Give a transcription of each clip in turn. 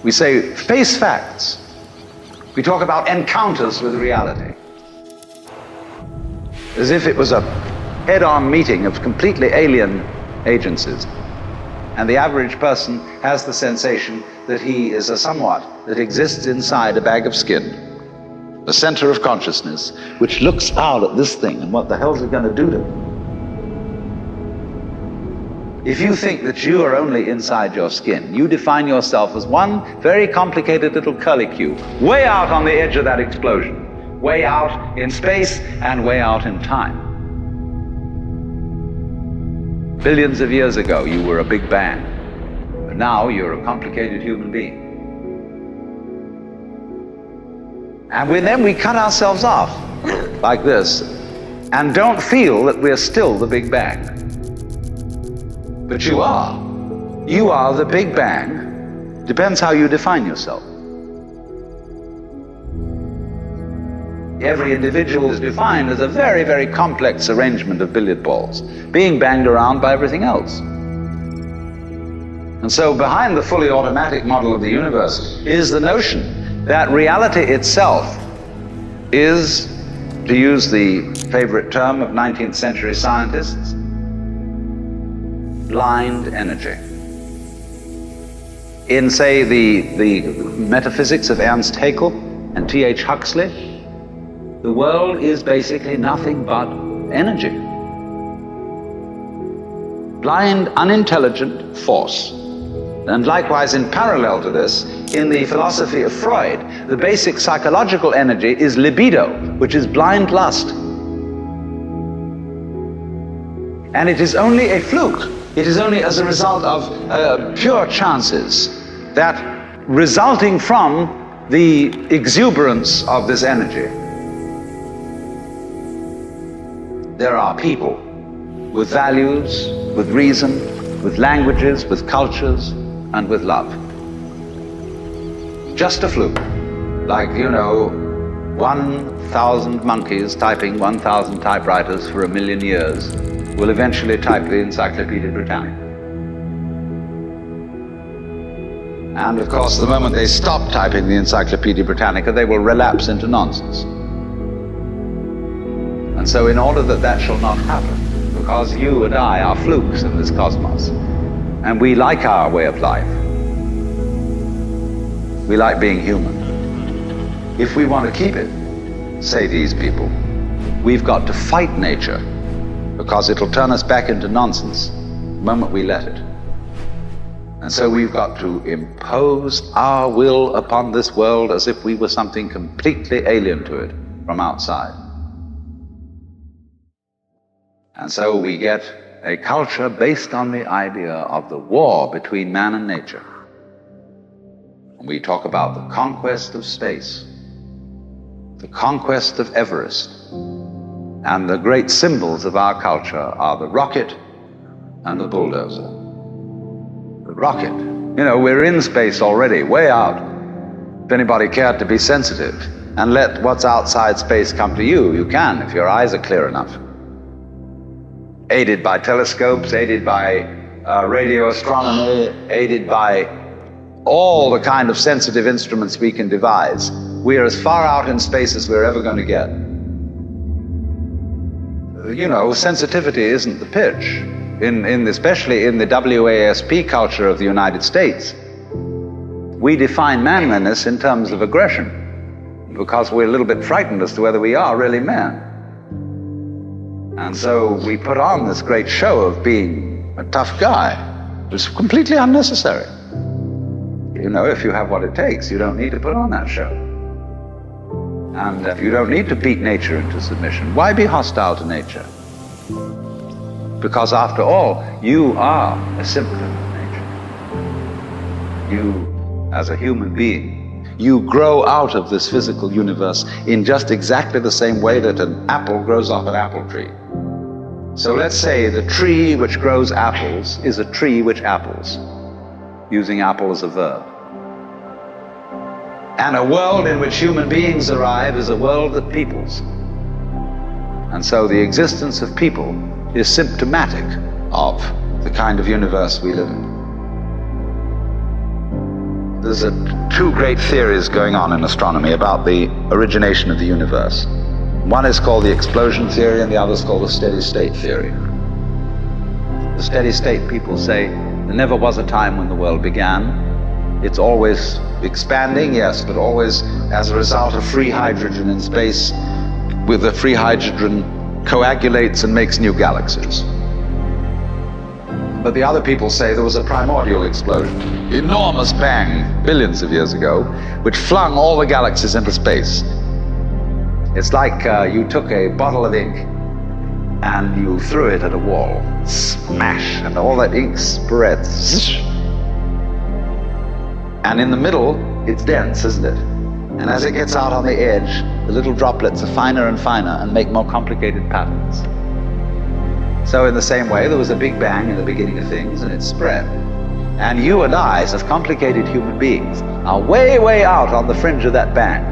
We say, face facts. We talk about encounters with reality, as if it was a head-on meeting of completely alien agencies. And the average person has the sensation that he is a somewhat that exists inside a bag of skin, the center of consciousness, which looks out at this thing and what the hell's it going to do to it? If you think that you are only inside your skin, you define yourself as one very complicated little curlicue, way out on the edge of that explosion, way out in space and way out in time. Billions of years ago, you were a big bang, but now you're a complicated human being. And then we cut ourselves off like this and don't feel that we're still the Big Bang. But you are. You are the Big Bang. Depends how you define yourself. Every individual is defined as a very, very complex arrangement of billiard balls, being banged around by everything else. And so behind the fully automatic model of the universe is the notion that reality itself is, to use the favorite term of 19th century scientists, blind energy. In, say, the metaphysics of Ernst Haeckel and T.H. Huxley, the world is basically nothing but energy. Blind, unintelligent force. And likewise, in parallel to this, in the philosophy of Freud, the basic psychological energy is libido, which is blind lust. And it is only a fluke. It is only as a result of pure chances that, resulting from the exuberance of this energy, there are people with values, with reason, with languages, with cultures, and with love. Just a fluke. Like, 1,000 monkeys typing 1,000 typewriters for 1,000,000 years will eventually type the Encyclopedia Britannica. And of course, the moment they stop typing the Encyclopedia Britannica, they will relapse into nonsense. And so in order that that shall not happen, because you and I are flukes in this cosmos, and we like our way of life, we like being human. If we want to keep it, say these people, we've got to fight nature, because it'll turn us back into nonsense the moment we let it. And so we've got to impose our will upon this world as if we were something completely alien to it from outside. And so we get a culture based on the idea of the war between man and nature. And we talk about the conquest of space, the conquest of Everest, and the great symbols of our culture are the rocket and the bulldozer. The rocket, we're in space already, way out. If anybody cared to be sensitive and let what's outside space come to you, you can, if your eyes are clear enough. Aided by telescopes, aided by radio astronomy, aided by all the kind of sensitive instruments we can devise, we are as far out in space as we're ever going to get. Sensitivity isn't the pitch, especially in the WASP culture of the United States. We define manliness in terms of aggression, because we're a little bit frightened as to whether we are really men. And so we put on this great show of being a tough guy. It's completely unnecessary. If you have what it takes, you don't need to put on that show. And if you don't need to beat nature into submission, why be hostile to nature? Because after all, you are a symptom of nature. You, as a human being, you grow out of this physical universe in just exactly the same way that an apple grows off an apple tree. So let's say the tree which grows apples is a tree which apples, using apple as a verb. And a world in which human beings arrive is a world that peoples. And so the existence of people is symptomatic of the kind of universe we live in. There's two great theories going on in astronomy about the origination of the universe. One is called the explosion theory, and the other is called the steady state theory. The steady state people say there never was a time when the world began. It's always expanding, yes, but always as a result of free hydrogen in space, with the free hydrogen coagulates and makes new galaxies. But the other people say there was a primordial explosion, enormous bang, billions of years ago, which flung all the galaxies into space. It's like you took a bottle of ink and you threw it at a wall, smash, and all that ink spreads. And in the middle, it's dense, isn't it? And as it gets out on the edge, the little droplets are finer and finer and make more complicated patterns. So in the same way, there was a big bang in the beginning of things, and it spread. And you and I, as complicated human beings, are way, way out on the fringe of that bang.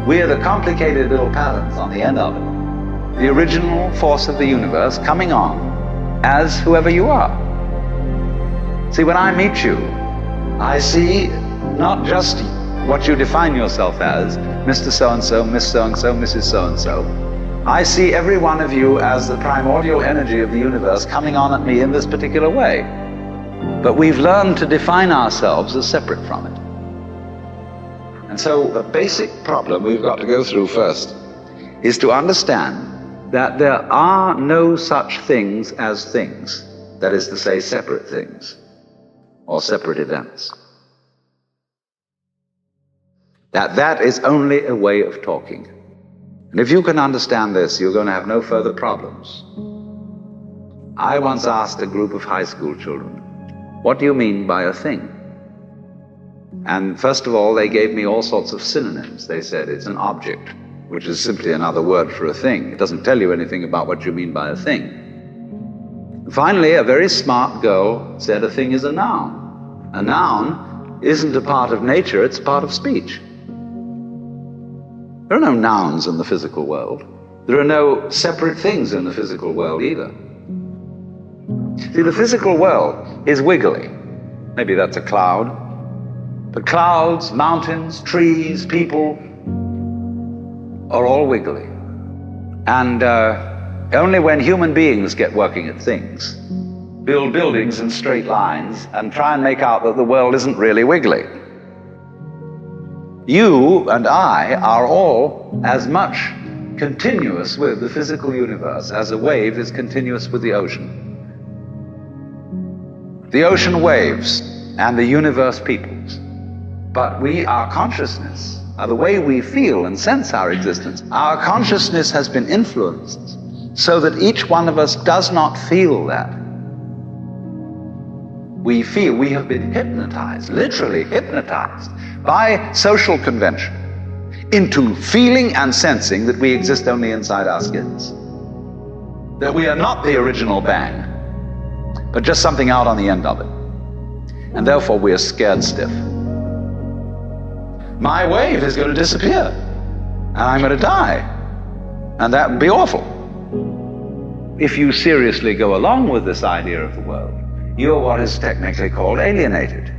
We are the complicated little patterns on the end of it. The original force of the universe coming on as whoever you are. See, when I meet you, I see not just what you define yourself as, Mr. So-and-so, Miss So-and-so, Mrs. So-and-so. I see every one of you as the primordial energy of the universe coming on at me in this particular way. But we've learned to define ourselves as separate from it. And so the basic problem we've got to go through first is to understand that there are no such things as things, that is to say, separate things or separate events. That is only a way of talking. And if you can understand this, you're going to have no further problems. I once asked a group of high school children, what do you mean by a thing? And first of all, they gave me all sorts of synonyms. They said it's an object, which is simply another word for a thing. It doesn't tell you anything about what you mean by a thing. And finally, a very smart girl said a thing is a noun. A noun isn't a part of nature, it's a part of speech. There are no nouns in the physical world. There are no separate things in the physical world either. See, the physical world is wiggly. Maybe that's a cloud. But clouds, mountains, trees, people are all wiggly. And only when human beings get working at things, build buildings in straight lines, and try and make out that the world isn't really wiggly. You and I are all as much continuous with the physical universe as a wave is continuous with the ocean. The ocean waves and the universe peoples. But our consciousness, the way we feel and sense our existence, our consciousness has been influenced so that each one of us does not feel that. We have been hypnotized, literally hypnotized, by social convention into feeling and sensing that we exist only inside our skins. That we are not the original bang, but just something out on the end of it. And therefore we are scared stiff. My wave is going to disappear, and I'm going to die. And that would be awful. If you seriously go along with this idea of the world, you're what is technically called alienated.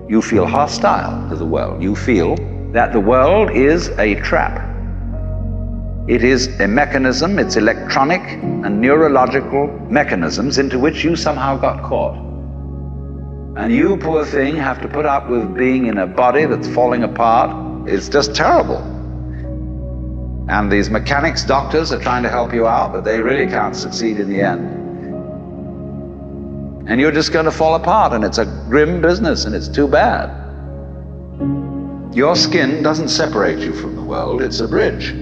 You feel hostile to the world. You feel that the world is a trap. It is a mechanism, it's electronic and neurological mechanisms into which you somehow got caught. And you, poor thing, have to put up with being in a body that's falling apart. It's just terrible. And these mechanics doctors are trying to help you out, but they really can't succeed in the end. And you're just going to fall apart, and it's a grim business, and it's too bad. Your skin doesn't separate you from the world, it's a bridge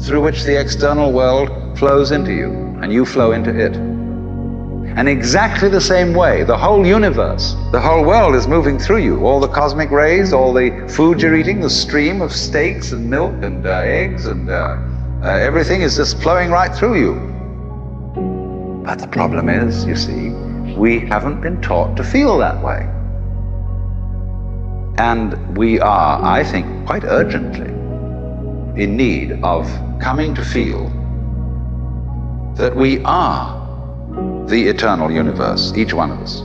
through which the external world flows into you, and you flow into it. And exactly the same way, the whole universe, the whole world is moving through you. All the cosmic rays, all the food you're eating, the stream of steaks and milk and eggs and everything is just flowing right through you. But the problem is, you see, we haven't been taught to feel that way. And we are, I think, quite urgently in need of coming to feel that we are the eternal universe, each one of us.